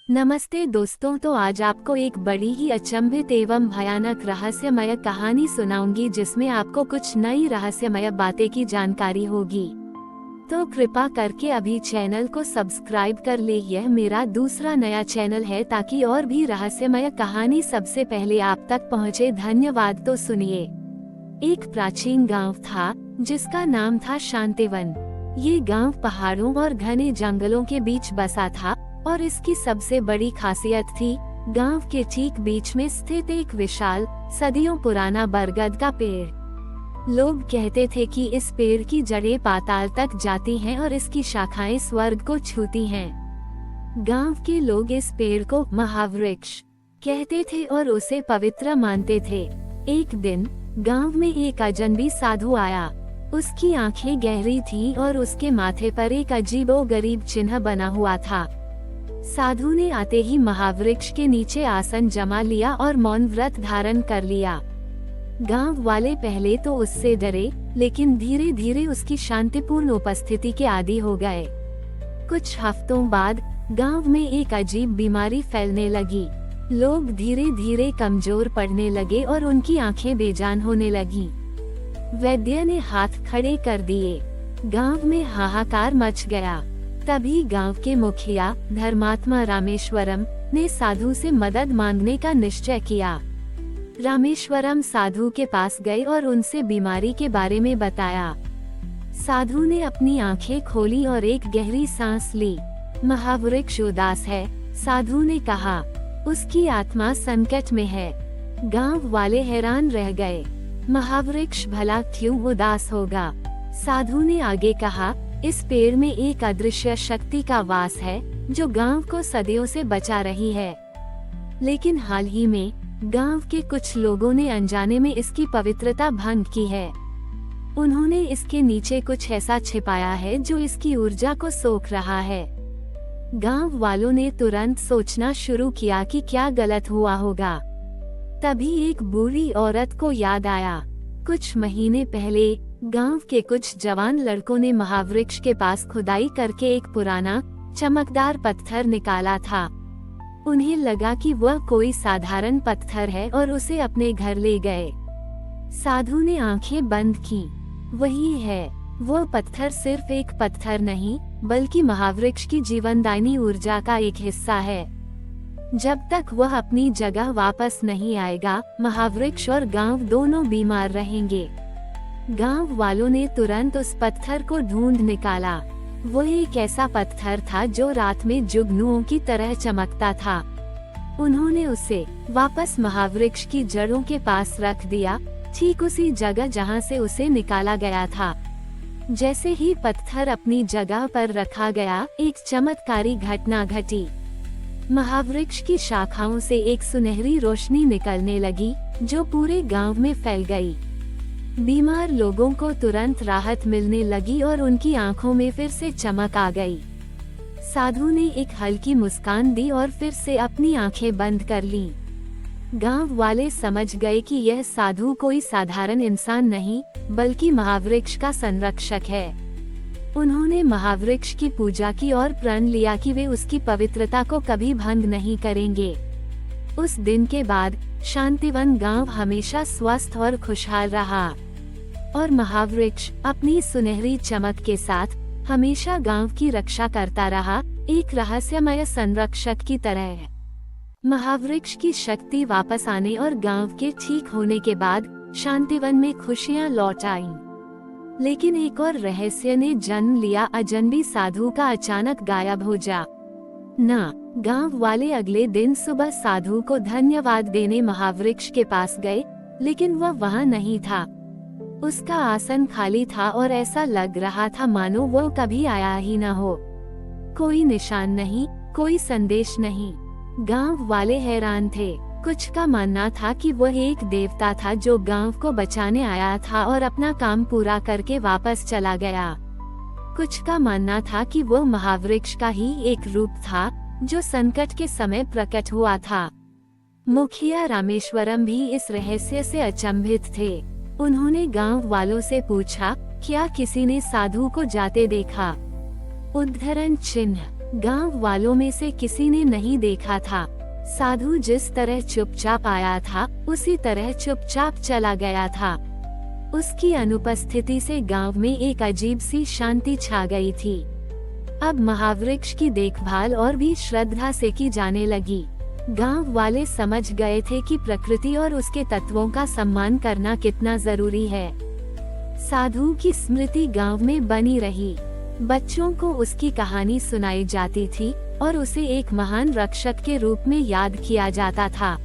नमस्ते दोस्तों, तो आज आपको एक बड़ी ही अचंभित एवं भयानक रहस्यमय कहानी सुनाऊंगी जिसमें आपको कुछ नई रहस्यमय बातें की जानकारी होगी। तो कृपा करके अभी चैनल को सब्सक्राइब कर ले। यह मेरा दूसरा नया चैनल है ताकि और भी रहस्यमय कहानी सबसे पहले आप तक पहुंचे। धन्यवाद। तो सुनिए। एक प्राचीन गांव था जिसका नाम था शांतिवन। ये गांव पहाड़ों और घने जंगलों के बीच बसा था और इसकी सबसे बड़ी खासियत थी गांव के ठीक बीच में स्थित एक विशाल सदियों पुराना बरगद का पेड़। लोग कहते थे कि इस पेड़ की जड़ें पाताल तक जाती हैं और इसकी शाखाएं स्वर्ग को छूती हैं। गांव के लोग इस पेड़ को महावृक्ष कहते थे और उसे पवित्र मानते थे। एक दिन गांव में एक अजनबी साधु आया। उसकी आंखें गहरी थीं और उसके माथे पर एक अजीबोगरीब चिन्ह बना हुआ था। साधु ने आते ही महावृक्ष के नीचे आसन जमा लिया और मौन व्रत धारण कर लिया। गांव वाले पहले तो उससे डरे, लेकिन धीरे धीरे उसकी शांतिपूर्ण उपस्थिति के आदी हो गए। कुछ हफ्तों बाद गांव में एक अजीब बीमारी फैलने लगी। लोग धीरे धीरे कमजोर पड़ने लगे और उनकी आंखें बेजान होने लगी। वैद्य ने हाथ खड़े कर दिए। गांव में हाहाकार मच गया। तभी गांव के मुखिया धर्मात्मा रामेश्वरम ने साधु से मदद मांगने का निश्चय किया। रामेश्वरम साधु के पास गए और उनसे बीमारी के बारे में बताया। साधु ने अपनी आंखें खोली और एक गहरी सांस ली। महावृक्ष उदास है, साधु ने कहा। उसकी आत्मा संकट में है। गांव वाले हैरान रह गए। महावृक्ष भला क्यों उदास होगा? साधु ने आगे कहा, इस पेड़ में एक अदृश्य शक्ति का वास है जो गांव को सदियों से बचा रही है। लेकिन हाल ही में गांव के कुछ लोगों ने अनजाने में इसकी पवित्रता भंग की है। उन्होंने इसके नीचे कुछ ऐसा छिपाया है जो इसकी ऊर्जा को सोख रहा है। गांव वालों ने तुरंत सोचना शुरू किया कि क्या गलत हुआ होगा। तभी एक बूढ़ी औरत को याद आया। कुछ महीने पहले गांव के कुछ जवान लड़कों ने महावृक्ष के पास खुदाई करके एक पुराना चमकदार पत्थर निकाला था। उन्हें लगा कि वह कोई साधारण पत्थर है और उसे अपने घर ले गए। साधु ने आंखें बंद की। वही है, वह पत्थर सिर्फ एक पत्थर नहीं बल्कि महावृक्ष की जीवनदायिनी ऊर्जा का एक हिस्सा है। जब तक वह अपनी जगह वापस नहीं आएगा, महावृक्ष और गांव दोनों बीमार रहेंगे। गांव वालों ने तुरंत उस पत्थर को ढूंढ निकाला। वो एक ऐसा पत्थर था जो रात में जुगनुओं की तरह चमकता था। उन्होंने उसे वापस महावृक्ष की जड़ों के पास रख दिया, ठीक उसी जगह जहां से उसे निकाला गया था। जैसे ही पत्थर अपनी जगह पर रखा गया, एक चमत्कारी घटना घटी। महावृक्ष की शाखाओं से एक सुनहरी रोशनी निकलने लगी जो पूरे गांव में फैल गई। बीमार लोगों को तुरंत राहत मिलने लगी और उनकी आंखों में फिर से चमक आ गई। साधु ने एक हल्की मुस्कान दी और फिर से अपनी आंखें बंद कर लीं। गांव वाले समझ गए कि यह साधु कोई साधारण इंसान नहीं बल्कि महावृक्ष का संरक्षक है। उन्होंने महावृक्ष की पूजा की और प्रण लिया कि वे उसकी पवित्रता को कभी भंग नहीं करेंगे। उस दिन के बाद शांतिवन गांव हमेशा स्वस्थ और खुशहाल रहा और महावृक्ष अपनी सुनहरी चमक के साथ हमेशा गांव की रक्षा करता रहा, एक रहस्यमय संरक्षक की तरह। महावृक्ष की शक्ति वापस आने और गांव के ठीक होने के बाद शांतिवन में खुशियां लौट आईं। लेकिन एक और रहस्य ने जन्म लिया। अजनबी साधु का अचानक गायब हो जा ना। गांव वाले अगले दिन सुबह साधु को धन्यवाद देने महावृक्ष के पास गए, लेकिन वह वहां नहीं था। उसका आसन खाली था और ऐसा लग रहा था मानो वो कभी आया ही न हो। कोई निशान नहीं, कोई संदेश नहीं। गांव वाले हैरान थे। कुछ का मानना था कि वह एक देवता था जो गांव को बचाने आया था और अपना काम पूरा करके वापस चला गया। कुछ का मानना था कि वो महावृक्ष का ही एक रूप था जो संकट के समय प्रकट हुआ था। मुखिया रामेश्वरम भी इस रहस्य से अचंभित थे। उन्होंने गांव वालों से पूछा, क्या किसी ने साधु को जाते देखा? उद्धरण चिन्ह। गांव वालों में से किसी ने नहीं देखा था। साधु जिस तरह चुपचाप आया था उसी तरह चुपचाप चला गया था। उसकी अनुपस्थिति से गांव में एक अजीब सी शांति छा गई थी। अब महावृक्ष की देखभाल और भी श्रद्धा से की जाने लगी। गांव वाले समझ गए थे कि प्रकृति और उसके तत्वों का सम्मान करना कितना जरूरी है। साधु की स्मृति गांव में बनी रही। बच्चों को उसकी कहानी सुनाई जाती थी और उसे एक महान रक्षक के रूप में याद किया जाता था।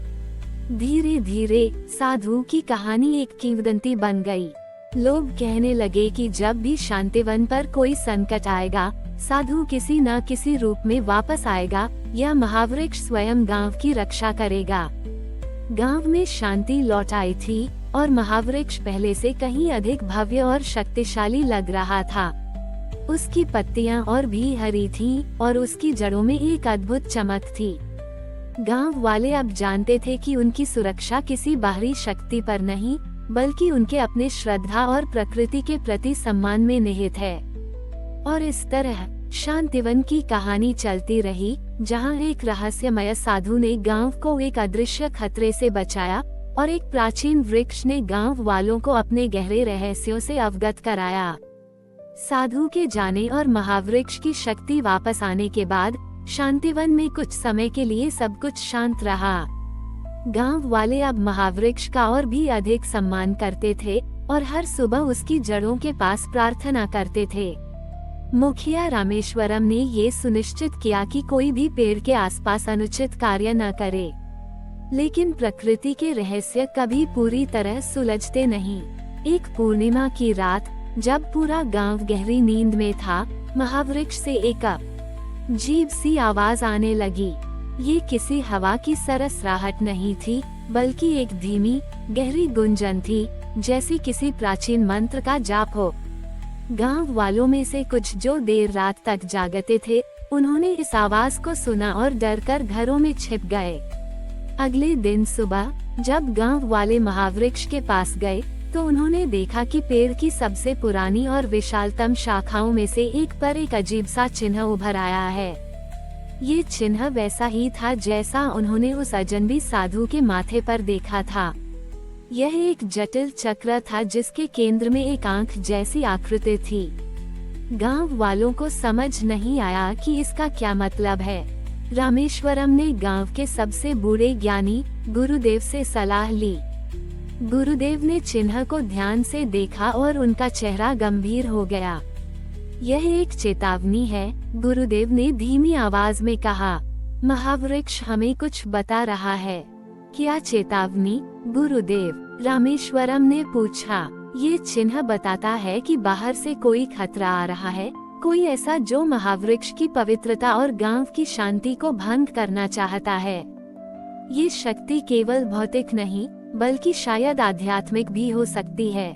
धीरे धीरे साधु की कहानी एक किंवदंती बन गई। लोग कहने लगे कि जब भी शांतिवन पर कोई संकट आएगा, साधु किसी न किसी रूप में वापस आएगा या महावृक्ष स्वयं गांव की रक्षा करेगा। गांव में शांति लौट आई थी और महावृक्ष पहले से कहीं अधिक भव्य और शक्तिशाली लग रहा था। उसकी पत्तियां और भी हरी थीं और उसकी जड़ों में एक अद्भुत चमक थी। गांव वाले अब जानते थे कि उनकी सुरक्षा किसी बाहरी शक्ति पर नहीं, बल्कि उनके अपने श्रद्धा और प्रकृति के प्रति सम्मान में निहित है। और इस तरह शांतिवन की कहानी चलती रही, जहां एक रहस्यमय साधु ने गांव को एक अदृश्य खतरे से बचाया और एक प्राचीन वृक्ष ने गांव वालों को अपने गहरे रहस्यों से अवगत कराया। साधु के जाने और महावृक्ष की शक्ति वापस आने के बाद शांतिवन में कुछ समय के लिए सब कुछ शांत रहा। गांव वाले अब महावृक्ष का और भी अधिक सम्मान करते थे और हर सुबह उसकी जड़ों के पास प्रार्थना करते थे। मुखिया रामेश्वरम ने ये सुनिश्चित किया कि कोई भी पेड़ के आसपास अनुचित कार्य न करे, लेकिन प्रकृति के रहस्य कभी पूरी तरह सुलझते नहीं। एक पूर्णिमा की रात, जब पूरा गांव गहरी नींद में था, महावृक्ष से एक अजीब सी आवाज आने लगी। ये किसी हवा की सरसराहट नहीं थी, बल्कि एक धीमी, गहरी गुंजन थी, जैसी किसी प्राचीन मंत्र का जाप हो। गांव वालों में से कुछ जो देर रात तक जागते थे, उन्होंने इस आवाज को सुना और डरकर घरों में छिप गए। अगले दिन सुबह जब गांव वाले महावृक्ष के पास गए, तो उन्होंने देखा कि पेड़ की सबसे पुरानी और विशालतम शाखाओं में से एक पर एक अजीब सा चिन्ह उभर आया है। ये चिन्ह वैसा ही था जैसा उन्होंने उस अजनबी साधु के माथे पर देखा था। यह एक जटिल चक्र था जिसके केंद्र में एक आंख जैसी आकृति थी। गांव वालों को समझ नहीं आया कि इसका क्या मतलब है। रामेश्वरम ने गांव के सबसे बूढ़े ज्ञानी गुरुदेव से सलाह ली। गुरुदेव ने चिन्ह को ध्यान से देखा और उनका चेहरा गंभीर हो गया। यह एक चेतावनी है, गुरुदेव ने धीमी आवाज में कहा। महावृक्ष हमें कुछ बता रहा है। क्या चेतावनी, गुरुदेव? रामेश्वरम ने पूछा। ये चिन्ह बताता है कि बाहर से कोई खतरा आ रहा है, कोई ऐसा जो महावृक्ष की पवित्रता और गांव की शांति को भंग करना चाहता है। ये शक्ति केवल भौतिक नहीं, बल्कि शायद आध्यात्मिक भी हो सकती है।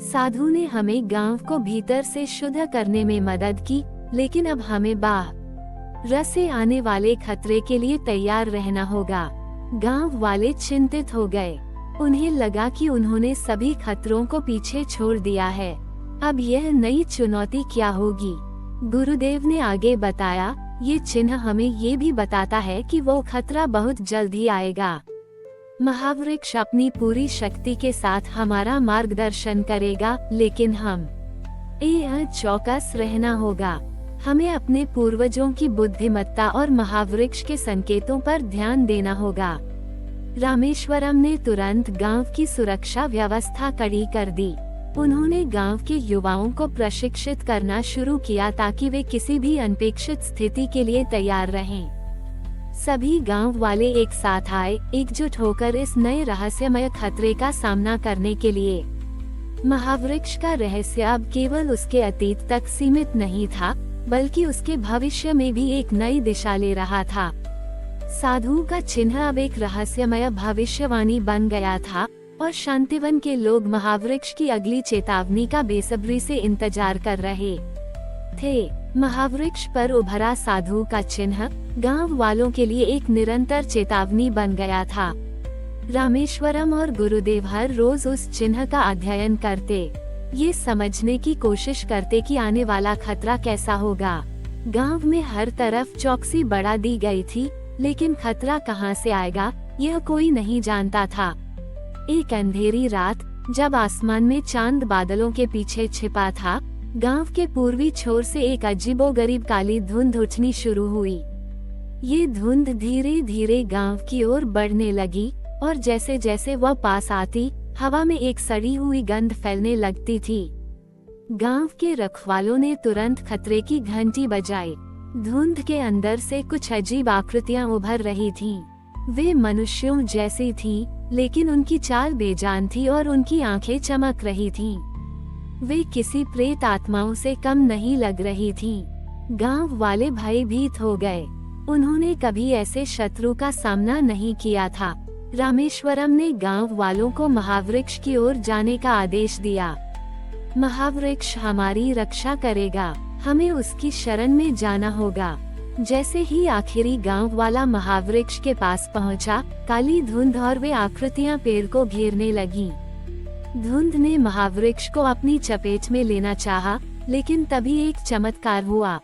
साधु ने हमें गांव को भीतर से शुद्ध करने में मदद की, लेकिन अब हमें बाहर से आने वाले खतरे के लिए तैयार रहना होगा। गांव वाले चिंतित हो गए। उन्हें लगा कि उन्होंने सभी खतरों को पीछे छोड़ दिया है। अब यह नई चुनौती क्या होगी? गुरुदेव ने आगे बताया, ये चिन्ह हमें ये भी बताता है कि वो खतरा बहुत जल्द ही आएगा। महावृक्ष अपनी पूरी शक्ति के साथ हमारा मार्गदर्शन करेगा, लेकिन हमें चौकस रहना होगा। हमें अपने पूर्वजों की बुद्धिमत्ता और महावृक्ष के संकेतों पर ध्यान देना होगा। रामेश्वरम ने तुरंत गांव की सुरक्षा व्यवस्था कड़ी कर दी। उन्होंने गांव के युवाओं को प्रशिक्षित करना शुरू किया ताकि वे किसी भी अनपेक्षित स्थिति के लिए तैयार रहें। सभी गांव वाले एक साथ आए, एकजुट होकर इस नए रहस्यमय खतरे का सामना करने के लिए। महावृक्ष का रहस्य अब केवल उसके अतीत तक सीमित नहीं था, बल्कि उसके भविष्य में भी एक नई दिशा ले रहा था। साधु का चिन्ह अब एक रहस्यमय भविष्यवाणी बन गया था और शांतिवन के लोग महावृक्ष की अगली चेतावनी का बेसब्री से इंतजार कर रहे थे। महावृक्ष पर उभरा साधु का चिन्ह गांव वालों के लिए एक निरंतर चेतावनी बन गया था। रामेश्वरम और गुरुदेव हर रोज उस चिन्ह का अध्ययन करते, ये समझने की कोशिश करते कि आने वाला खतरा कैसा होगा। गांव में हर तरफ चौकसी बढ़ा दी गई थी, लेकिन खतरा कहां से आएगा यह कोई नहीं जानता था। एक अंधेरी रात, जब आसमान में चांद बादलों के पीछे छिपा था, गांव के पूर्वी छोर से एक अजीबोगरीब काली धुंध उठनी शुरू हुई। ये धुंध धीरे धीरे गांव की ओर बढ़ने लगी और जैसे जैसे वह पास आती, हवा में एक सड़ी हुई गंध फैलने लगती थी। गांव के रखवालों ने तुरंत खतरे की घंटी बजाई। धुंध के अंदर से कुछ अजीब आकृतियां उभर रही थीं। वे मनुष्यों जैसी थीं, लेकिन उनकी चाल बेजान थी और उनकी आंखें चमक रही थीं। वे किसी प्रेत आत्माओं से कम नहीं लग रही थीं। गांव वाले भयभीत हो गए। उन्होंने कभी ऐसे शत्रु का सामना नहीं किया था। रामेश्वरम ने गांव वालों को महावृक्ष की ओर जाने का आदेश दिया। महावृक्ष हमारी रक्षा करेगा, हमें उसकी शरण में जाना होगा। जैसे ही आखिरी गांव वाला महावृक्ष के पास पहुंचा, काली धुंध और वे आकृतियां पेड़ को घेरने लगीं। धुंध ने महावृक्ष को अपनी चपेट में लेना चाहा, लेकिन तभी एक चमत्कार हुआ।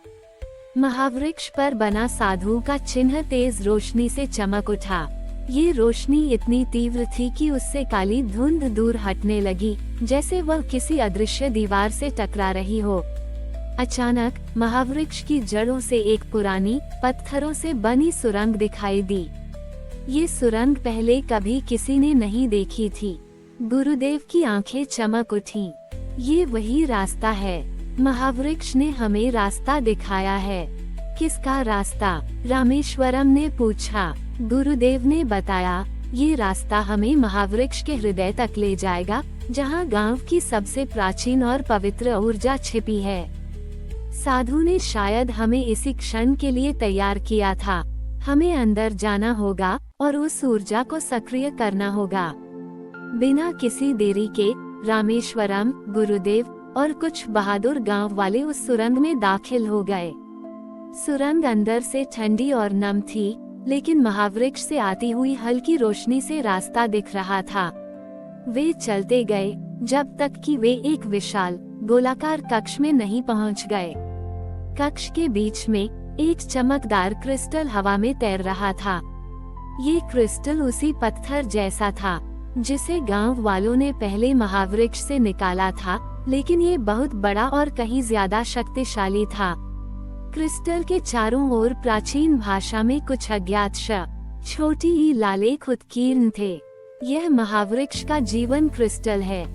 महावृक्ष पर बना साधु का चिन्ह तेज रोशनी से चमक उठा। ये रोशनी इतनी तीव्र थी कि उससे काली धुंध दूर हटने लगी, जैसे वह किसी अदृश्य दीवार से टकरा रही हो। अचानक महावृक्ष की जड़ों से एक पुरानी, पत्थरों से बनी सुरंग दिखाई दी। ये सुरंग पहले कभी किसी ने नहीं देखी थी। गुरुदेव की आंखें चमक उठीं। ये वही रास्ता है, महावृक्ष ने हमें रास्ता दिखाया है। किसका रास्ता? रामेश्वरम ने पूछा। गुरुदेव ने बताया, ये रास्ता हमें महावृक्ष के हृदय तक ले जाएगा, जहाँ गांव की सबसे प्राचीन और पवित्र ऊर्जा छिपी है। साधु ने शायद हमें इसी क्षण के लिए तैयार किया था। हमें अंदर जाना होगा और उस ऊर्जा को सक्रिय करना होगा। बिना किसी देरी के रामेश्वरम, गुरुदेव और कुछ बहादुर गांव वाले उस सुरंग में दाखिल हो गए। सुरंग अंदर से ठंडी और नम थी, लेकिन महावृक्ष से आती हुई हल्की रोशनी से रास्ता दिख रहा था। वे चलते गए जब तक कि वे एक विशाल गोलाकार कक्ष में नहीं पहुंच गए। कक्ष के बीच में एक चमकदार क्रिस्टल हवा में तैर रहा था। ये क्रिस्टल उसी पत्थर जैसा था जिसे गांव वालों ने पहले महावृक्ष से निकाला था, लेकिन ये बहुत बड़ा और कहीं ज्यादा शक्तिशाली था। क्रिस्टल के चारों ओर प्राचीन भाषा में कुछ अज्ञात शब्द छोटी ही लालेख उत्कीर्ण थे। यह महावृक्ष का जीवन क्रिस्टल है।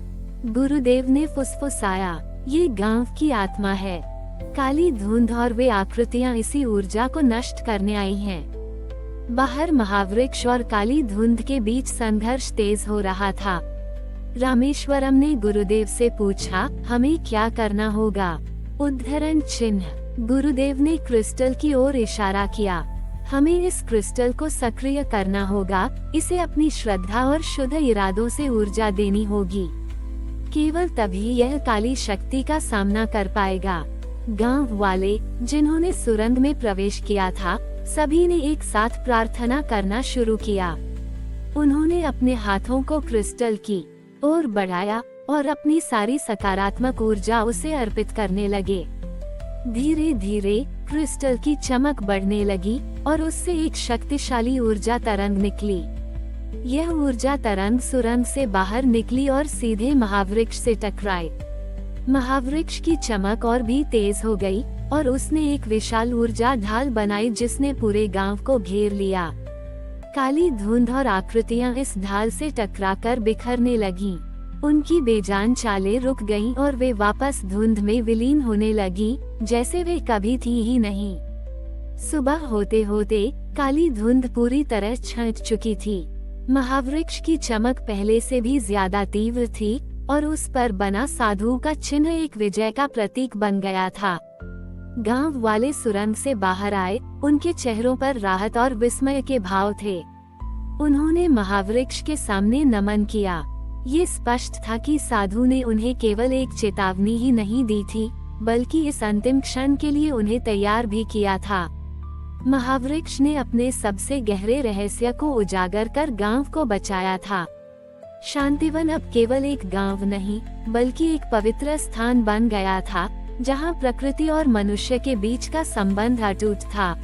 गुरुदेव ने फुसफुसाया, ये गांव की आत्मा है। काली धुंध और वे आकृतियां इसी ऊर्जा को नष्ट करने आई हैं। बाहर महावृक्ष और काली धुंध के बीच संघर्ष तेज हो रहा था। रामेश्वरम ने गुरुदेव से पूछा, हमें क्या करना होगा? उद्धरण चिन्ह। गुरुदेव ने क्रिस्टल की ओर इशारा किया। हमें इस क्रिस्टल को सक्रिय करना होगा, इसे अपनी श्रद्धा और शुद्ध इरादों से ऊर्जा देनी होगी। केवल तभी यह काली शक्ति का सामना कर पाएगा। गांव वाले जिन्होंने सुरंग में प्रवेश किया था, सभी ने एक साथ प्रार्थना करना शुरू किया। उन्होंने अपने हाथों को क्रिस्टल की ओर बढ़ाया और अपनी सारी सकारात्मक ऊर्जा उसे अर्पित करने लगे। धीरे धीरे क्रिस्टल की चमक बढ़ने लगी और उससे एक शक्तिशाली ऊर्जा तरंग निकली। यह ऊर्जा तरंग सुरंग से बाहर निकली और सीधे महावृक्ष से टकराई। महावृक्ष की चमक और भी तेज हो गई और उसने एक विशाल ऊर्जा ढाल बनाई जिसने पूरे गांव को घेर लिया। काली धुंध और आकृतियां इस ढाल से टकराकर बिखरने लगीं। उनकी बेजान चालें रुक गईं और वे वापस धुंध में विलीन होने लगीं, जैसे वे कभी थी ही नहीं। सुबह होते होते काली धुंध पूरी तरह छंट चुकी थी। महावृक्ष की चमक पहले से भी ज्यादा तीव्र थी और उस पर बना साधु का चिन्ह एक विजय का प्रतीक बन गया था। गांव वाले सुरंग से बाहर आए, उनके चेहरों पर राहत और विस्मय के भाव थे। उन्होंने महावृक्ष के सामने नमन किया। ये स्पष्ट था कि साधु ने उन्हें केवल एक चेतावनी ही नहीं दी थी, बल्कि इस अंतिम क्षण के लिए उन्हें तैयार भी किया था। महावृक्ष ने अपने सबसे गहरे रहस्य को उजागर कर गांव को बचाया था। शांतिवन अब केवल एक गांव नहीं, बल्कि एक पवित्र स्थान बन गया था, जहाँ प्रकृति और मनुष्य के बीच का संबंध अटूट था।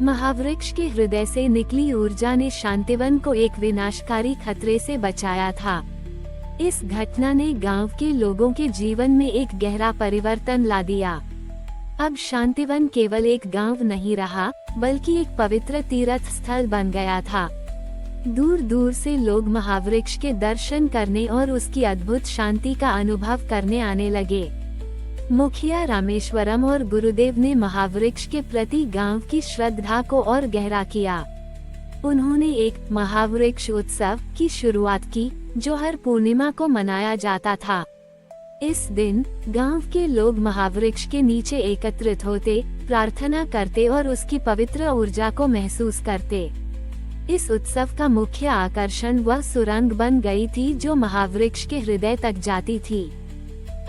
महावृक्ष के हृदय से निकली ऊर्जा ने शांतिवन को एक विनाशकारी खतरे से बचाया था। इस घटना ने गांव के लोगों के जीवन में एक गहरा परिवर्तन ला दिया। अब शांतिवन केवल एक गांव नहीं रहा, बल्कि एक पवित्र तीर्थ स्थल बन गया था। दूर दूर से लोग महावृक्ष के दर्शन करने और उसकी अद्भुत शांति का अनुभव करने आने लगे। मुखिया रामेश्वरम और गुरुदेव ने महावृक्ष के प्रति गांव की श्रद्धा को और गहरा किया। उन्होंने एक महावृक्ष उत्सव की शुरुआत की, जो हर पूर्णिमा को मनाया जाता था। इस दिन गांव के लोग महावृक्ष के नीचे एकत्रित होते, प्रार्थना करते और उसकी पवित्र ऊर्जा को महसूस करते। इस उत्सव का मुख्य आकर्षण वह सुरंग बन गई थी जो महावृक्ष के हृदय तक जाती थी।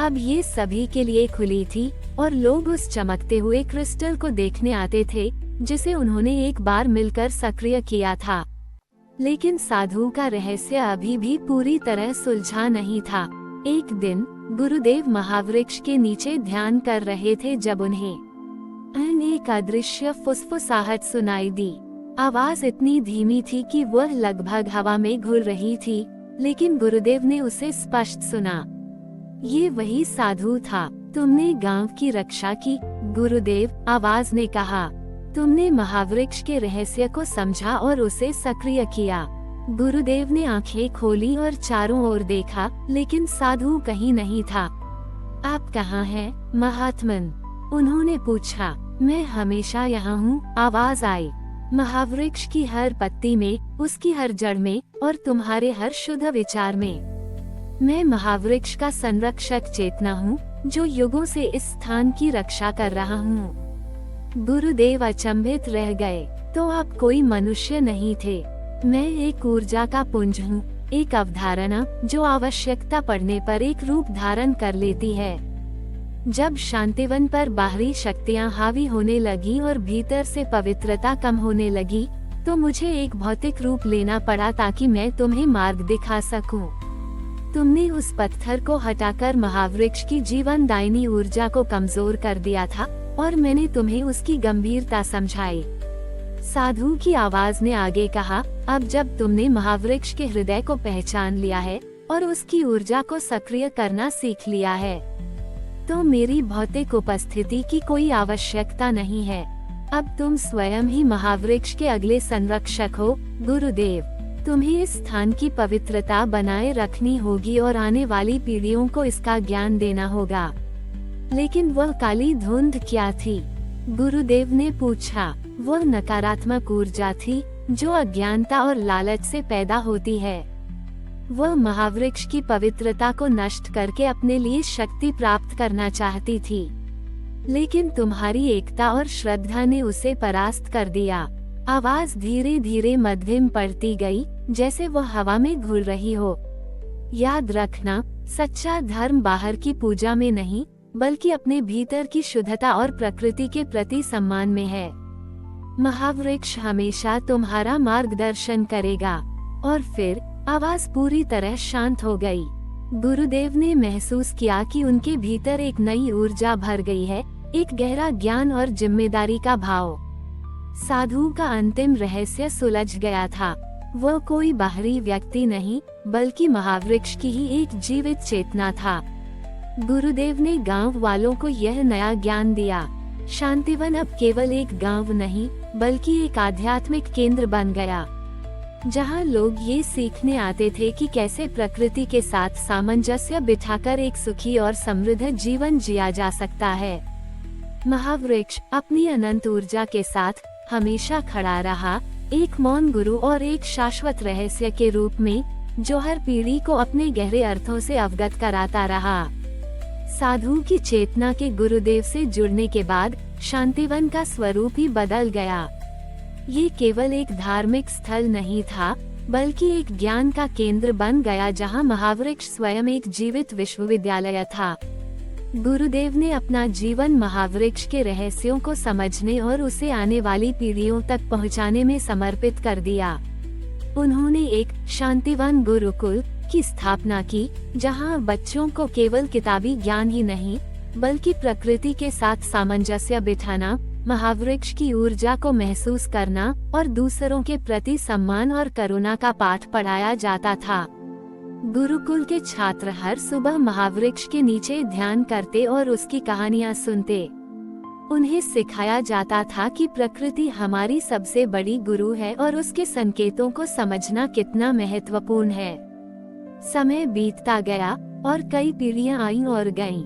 अब ये सभी के लिए खुली थी और लोग उस चमकते हुए क्रिस्टल को देखने आते थे, जिसे उन्होंने एक बार मिलकर सक्रिय किया था। लेकिन साधु का रहस्य अभी भी पूरी तरह सुलझा नहीं था। एक दिन गुरुदेव महावृक्ष के नीचे ध्यान कर रहे थे जब उन्हें एक अदृश्य फुसफुसाहट सुनाई दी। आवाज इतनी धीमी थी कि वह लगभग हवा में घुल रही थी, लेकिन गुरुदेव ने उसे स्पष्ट सुना। ये वही साधु था। तुमने गांव की रक्षा की, गुरुदेव, आवाज ने कहा। तुमने महावृक्ष के रहस्य को समझा और उसे सक्रिय किया। गुरुदेव ने आंखें खोली और चारों ओर देखा, लेकिन साधु कहीं नहीं था। आप कहाँ हैं, महात्मन? उन्होंने पूछा। मैं हमेशा यहाँ हूँ, आवाज आई। महावृक्ष की हर पत्ती में, उसकी हर जड़ में और तुम्हारे हर शुद्ध विचार में। मैं महावृक्ष का संरक्षक चेतना हूँ, जो युगों से इस स्थान की रक्षा कर रहा हूँ। गुरुदेव अचंभित रह गए। तो आप कोई मनुष्य नहीं थे। मैं एक ऊर्जा का पुंज हूँ, एक अवधारणा जो आवश्यकता पड़ने पर एक रूप धारण कर लेती है। जब शांतिवन पर बाहरी शक्तियाँ हावी होने लगी और भीतर से पवित्रता कम होने लगी, तो मुझे एक भौतिक रूप लेना पड़ा ताकि मैं तुम्हें मार्ग दिखा सकूं। तुमने उस पत्थर को हटाकर महावृक्ष की जीवनदायिनी ऊर्जा को कमजोर कर दिया था और मैंने तुम्हें उसकी गंभीरता समझाई। साधु की आवाज ने आगे कहा, अब जब तुमने महावृक्ष के हृदय को पहचान लिया है और उसकी ऊर्जा को सक्रिय करना सीख लिया है, तो मेरी भौतिक उपस्थिति की कोई आवश्यकता नहीं है। अब तुम स्वयं ही महावृक्ष के अगले संरक्षक हो, गुरुदेव। तुम्हें इस स्थान की पवित्रता बनाए रखनी होगी और आने वाली पीढ़ियों को इसका ज्ञान देना होगा। लेकिन वह काली धुंध क्या थी? गुरुदेव ने पूछा। वह नकारात्मक ऊर्जा थी जो अज्ञानता और लालच से पैदा होती है। वह महावृक्ष की पवित्रता को नष्ट करके अपने लिए शक्ति प्राप्त करना चाहती थी। लेकिन तुम्हारी एकता और श्रद्धा ने उसे परास्त कर दिया। आवाज धीरे धीरे मध्यम पड़ती गई, जैसे वह हवा में घुल रही हो। याद रखना, सच्चा धर्म बाहर की पूजा में नहीं, बल्कि अपने भीतर की शुद्धता और प्रकृति के प्रति सम्मान में है। महावृक्ष हमेशा तुम्हारा मार्गदर्शन करेगा। और फिर आवाज पूरी तरह शांत हो गई। गुरुदेव ने महसूस किया कि उनके भीतर एक नई ऊर्जा भर गई है, एक गहरा ज्ञान और जिम्मेदारी का भाव। साधु का अंतिम रहस्य सुलझ गया था। वह कोई बाहरी व्यक्ति नहीं, बल्कि महावृक्ष की ही एक जीवित चेतना था। गुरुदेव ने गांव वालों को यह नया ज्ञान दिया। शांतिवन अब केवल एक गांव नहीं, बल्कि एक आध्यात्मिक केंद्र बन गया, जहां लोग ये सीखने आते थे कि कैसे प्रकृति के साथ सामंजस्य बिठाकर एक सुखी और समृद्ध जीवन जिया जा सकता है। महावृक्ष अपनी अनंत ऊर्जा के साथ हमेशा खड़ा रहा, एक मौन गुरु और एक शाश्वत रहस्य के रूप में, जो हर पीढ़ी को अपने गहरे अर्थों से अवगत कराता रहा। साधु की चेतना के गुरुदेव से जुड़ने के बाद शांतिवन का स्वरूप ही बदल गया। ये केवल एक धार्मिक स्थल नहीं था, बल्कि एक ज्ञान का केंद्र बन गया जहां महावृक्ष स्वयं एक जीवित विश्वविद्यालय था। गुरुदेव ने अपना जीवन महावृक्ष के रहस्यों को समझने और उसे आने वाली पीढ़ियों तक पहुंचाने में समर्पित कर दिया। उन्होंने एक शांतिवन गुरुकुल की स्थापना की, जहां बच्चों को केवल किताबी ज्ञान ही नहीं, बल्कि प्रकृति के साथ सामंजस्य बिठाना, महावृक्ष की ऊर्जा को महसूस करना और दूसरों के प्रति सम्मान और करुणा का पाठ पढ़ाया जाता था। गुरुकुल के छात्र हर सुबह महावृक्ष के नीचे ध्यान करते और उसकी कहानियां सुनते। उन्हें सिखाया जाता था कि प्रकृति हमारी सबसे बड़ी गुरु है और उसके संकेतों को समझना कितना महत्वपूर्ण है। समय बीतता गया और कई पीढ़ियां आईं और गईं।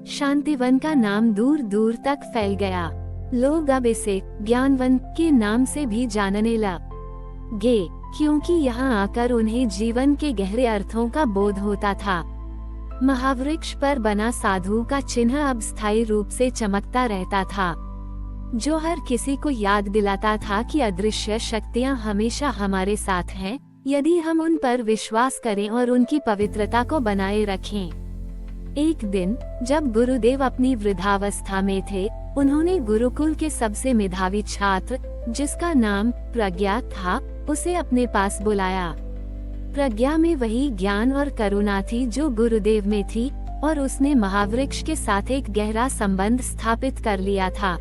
शांतिवन का नाम दूर दूर तक फैल गया। लोग अब इसे ज्ञानवन के नाम से भी जानने लगे, क्योंकि यहाँ आकर उन्हें जीवन के गहरे अर्थों का बोध होता था। महावृक्ष पर बना साधु का चिन्ह अब स्थायी रूप से चमकता रहता था, जो हर किसी को याद दिलाता था कि अदृश्य शक्तियाँ हमेशा हमारे साथ हैं, यदि हम उन पर विश्वास करें और उनकी पवित्रता को बनाए रखें। एक दिन जब गुरुदेव अपनी वृद्धावस्था में थे, उन्होंने गुरुकुल के सबसे मेधावी छात्र, जिसका नाम प्रज्ञा था, उसे अपने पास बुलाया। प्रज्ञा में वही ज्ञान और करुणा थी जो गुरुदेव में थी, और उसने महावृक्ष के साथ एक गहरा संबंध स्थापित कर लिया था।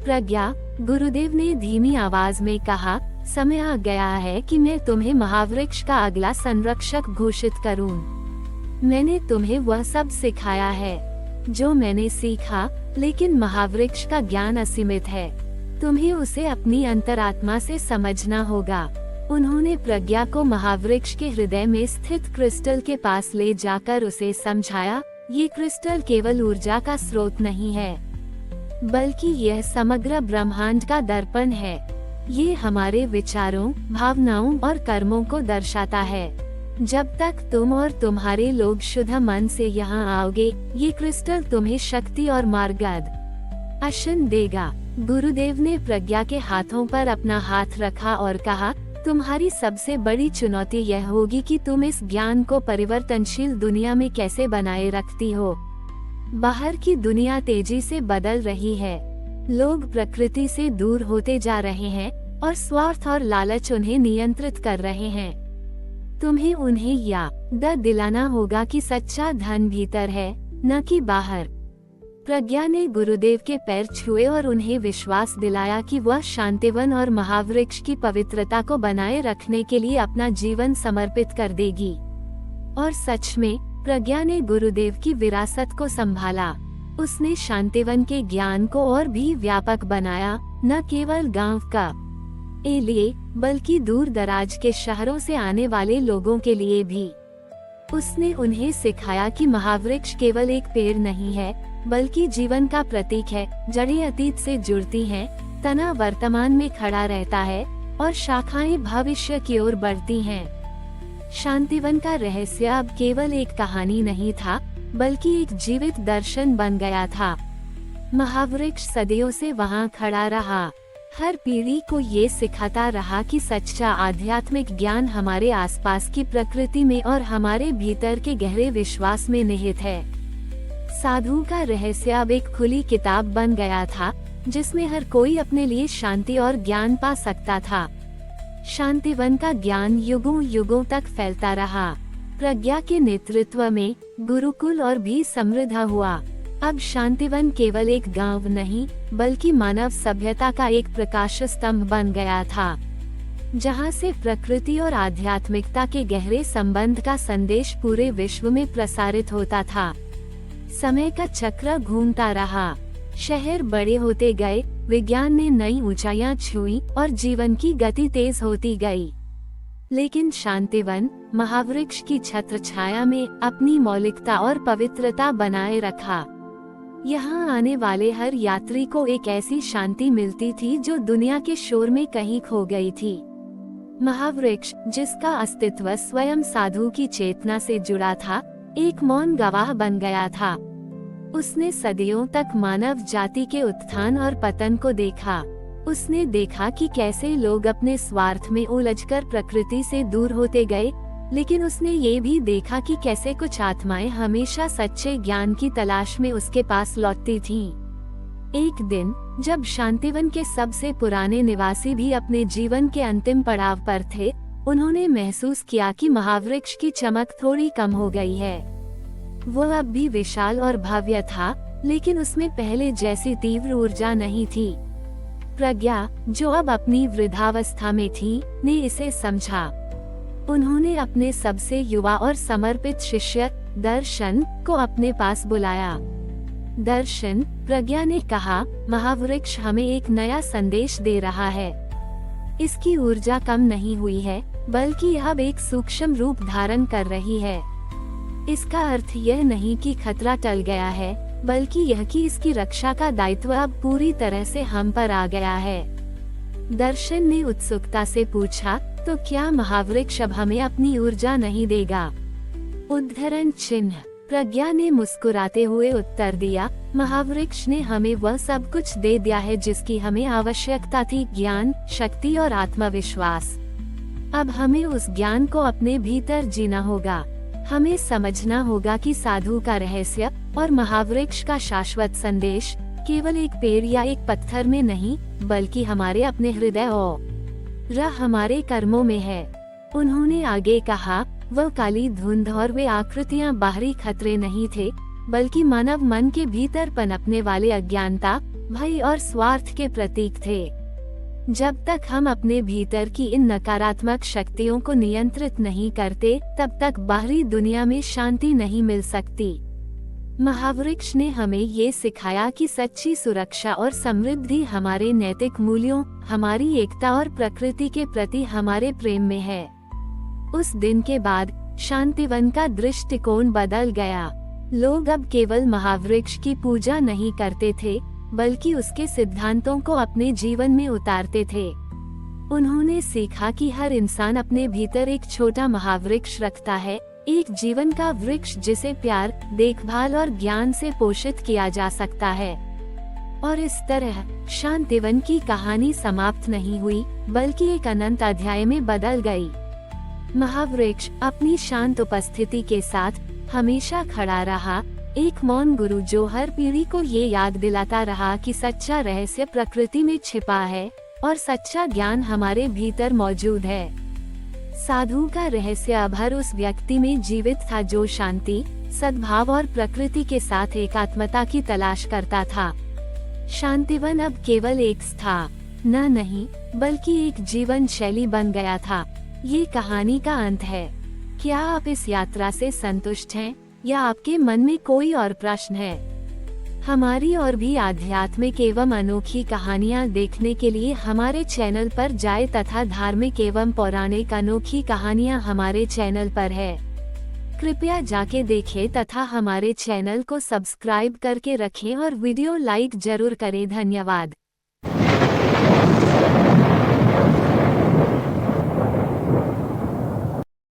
प्रज्ञा, गुरुदेव ने धीमी आवाज में कहा, समय आ गया है कि मैं तुम्हें महावृक्ष का अगला संरक्षक घोषित करूं। मैंने तुम्हें वह सब सिखाया है जो मैंने सीखा, लेकिन महावृक्ष का ज्ञान असीमित है। तुम्हें उसे अपनी अंतरात्मा से समझना होगा। उन्होंने प्रज्ञा को महावृक्ष के हृदय में स्थित क्रिस्टल के पास ले जाकर उसे समझाया, ये क्रिस्टल केवल ऊर्जा का स्रोत नहीं है, बल्कि यह समग्र ब्रह्मांड का दर्पण है। ये हमारे विचारों, भावनाओं और कर्मों को दर्शाता है। जब तक तुम और तुम्हारे लोग शुद्ध मन से यहाँ आओगे, ये क्रिस्टल तुम्हें शक्ति और मार्गदर्शन देगा। गुरुदेव ने प्रज्ञा के हाथों पर अपना हाथ रखा और कहा, तुम्हारी सबसे बड़ी चुनौती यह होगी कि तुम इस ज्ञान को परिवर्तनशील दुनिया में कैसे बनाए रखती हो। बाहर की दुनिया तेजी से बदल रही है। लोग प्रकृति से दूर होते जा रहे हैं और स्वार्थ और लालच उन्हें नियंत्रित कर रहे हैं। तुम्हें उन्हें याद दिलाना होगा कि सच्चा धन भीतर है, न कि बाहर। प्रज्ञा ने गुरुदेव के पैर छुए और उन्हें विश्वास दिलाया कि वह शांतिवन और महावृक्ष की पवित्रता को बनाए रखने के लिए अपना जीवन समर्पित कर देगी। और सच में प्रज्ञा ने गुरुदेव की विरासत को संभाला। उसने शांतिवन के ज्ञान को और भी व्यापक बनाया, न केवल गांव का लिए, बल्कि दूर दराज के शहरों से आने वाले लोगों के लिए भी। उसने उन्हें सिखाया कि महावृक्ष केवल एक पेड़ नहीं है, बल्कि जीवन का प्रतीक है। जड़ें अतीत से जुड़ती हैं, तना वर्तमान में खड़ा रहता है और शाखाएं भविष्य की ओर बढ़ती हैं। शांतिवन का रहस्य अब केवल एक कहानी नहीं था, बल्कि एक जीवित दर्शन बन गया था। महावृक्ष सदियों से वहां खड़ा रहा, हर पीढ़ी को ये सिखाता रहा कि सच्चा आध्यात्मिक ज्ञान हमारे आसपास की प्रकृति में और हमारे भीतर के गहरे विश्वास में निहित है। साधु का रहस्य अब एक खुली किताब बन गया था, जिसमें हर कोई अपने लिए शांति और ज्ञान पा सकता था। शांतिवन का ज्ञान युगों युगों तक फैलता रहा। प्रज्ञा के नेतृत्व में गुरुकुल और भी समृद्ध हुआ। अब शांतिवन केवल एक गांव नहीं, बल्कि मानव सभ्यता का एक प्रकाश स्तंभ बन गया था, जहां से प्रकृति और आध्यात्मिकता के गहरे संबंध का संदेश पूरे विश्व में प्रसारित होता था। समय का चक्र घूमता रहा, शहर बड़े होते गए, विज्ञान ने नई ऊंचाइयां छुई और जीवन की गति तेज होती गई। लेकिन शांतिवन महावृक्ष की छत्र छाया में अपनी मौलिकता और पवित्रता बनाए रखा। यहाँ आने वाले हर यात्री को एक ऐसी शांति मिलती थी जो दुनिया के शोर में कहीं खो गई थी। महावृक्ष, जिसका अस्तित्व स्वयं साधु की चेतना से जुड़ा था, एक मौन गवाह बन गया था। उसने सदियों तक मानव जाति के उत्थान और पतन को देखा। उसने देखा कि कैसे लोग अपने स्वार्थ में उलझकर प्रकृति से दूर होते गए, लेकिन उसने ये भी देखा कि कैसे कुछ आत्माएं हमेशा सच्चे ज्ञान की तलाश में उसके पास लौटती थीं। एक दिन जब शांतिवन के सबसे पुराने निवासी भी अपने जीवन के अंतिम पड़ाव पर थे, उन्होंने महसूस किया कि महावृक्ष की चमक थोड़ी कम हो गई है। वो अब भी विशाल और भव्य था, लेकिन उसमें पहले जैसी तीव्र ऊर्जा नहीं थी। प्रज्ञा, जो अब अपनी वृद्धावस्था में थी, ने इसे समझा। उन्होंने अपने सबसे युवा और समर्पित शिष्य दर्शन को अपने पास बुलाया। दर्शन, प्रज्ञा ने कहा, महावृक्ष हमें एक नया संदेश दे रहा है। इसकी ऊर्जा कम नहीं हुई है, बल्कि यह अब एक सूक्ष्म रूप धारण कर रही है। इसका अर्थ यह नहीं कि खतरा टल गया है, बल्कि यह कि इसकी रक्षा का दायित्व अब पूरी तरह से हम पर आ गया है। दर्शन ने उत्सुकता से पूछा, तो क्या महावृक्ष अब हमें अपनी ऊर्जा नहीं देगा? उद्धरण चिन्ह। प्रज्ञा ने मुस्कुराते हुए उत्तर दिया, महावृक्ष ने हमें वह सब कुछ दे दिया है जिसकी हमें आवश्यकता थी, ज्ञान, शक्ति और आत्मविश्वास। अब हमें उस ज्ञान को अपने भीतर जीना होगा। हमें समझना होगा कि साधु का रहस्य और महावृक्ष का शाश्वत संदेश केवल एक पेड़ या एक पत्थर में नहीं, बल्कि हमारे अपने हृदय और हमारे कर्मों में है। उन्होंने आगे कहा, वह काली धुंध और वे आकृतियां बाहरी खतरे नहीं थे, बल्कि मानव मन के भीतर पनपने वाले अज्ञानता, भय और स्वार्थ के प्रतीक थे। जब तक हम अपने भीतर की इन नकारात्मक शक्तियों को नियंत्रित नहीं करते, तब तक बाहरी दुनिया में शांति नहीं मिल सकती। महावृक्ष ने हमें ये सिखाया कि सच्ची सुरक्षा और समृद्धि हमारे नैतिक मूल्यों, हमारी एकता और प्रकृति के प्रति हमारे प्रेम में है। उस दिन के बाद शांतिवन का दृष्टिकोण बदल गया। लोग अब केवल महावृक्ष की पूजा नहीं करते थे, बल्कि उसके सिद्धांतों को अपने जीवन में उतारते थे। उन्होंने सीखा कि हर इंसान अपने भीतर एक छोटा महावृक्ष रखता है, एक जीवन का वृक्ष जिसे प्यार, देखभाल और ज्ञान से पोषित किया जा सकता है। और इस तरह शांतिवन की कहानी समाप्त नहीं हुई, बल्कि एक अनंत अध्याय में बदल गई। महावृक्ष अपनी शांत उपस्थिति के साथ हमेशा खड़ा रहा, एक मौन गुरु जो हर पीढ़ी को ये याद दिलाता रहा कि सच्चा रहस्य प्रकृति में छिपा है और सच्चा ज्ञान हमारे भीतर मौजूद है। साधु का रहस्य अब हर उस व्यक्ति में जीवित था जो शांति, सद्भाव और प्रकृति के साथ एकात्मता की तलाश करता था। शांतिवन अब केवल एक स्थान नहीं, बल्कि एक जीवन शैली बन गया था। ये कहानी का अंत है। क्या आप इस यात्रा से संतुष्ट हैं, या आपके मन में कोई और प्रश्न है? हमारी और भी आध्यात्मिक एवं अनोखी कहानियाँ देखने के लिए हमारे चैनल पर जाएं तथा धार्मिक एवं पौराणिक अनोखी कहानियाँ हमारे चैनल पर है। कृपया जाके देखें तथा हमारे चैनल को सब्सक्राइब करके रखें और वीडियो लाइक जरूर करें। धन्यवाद।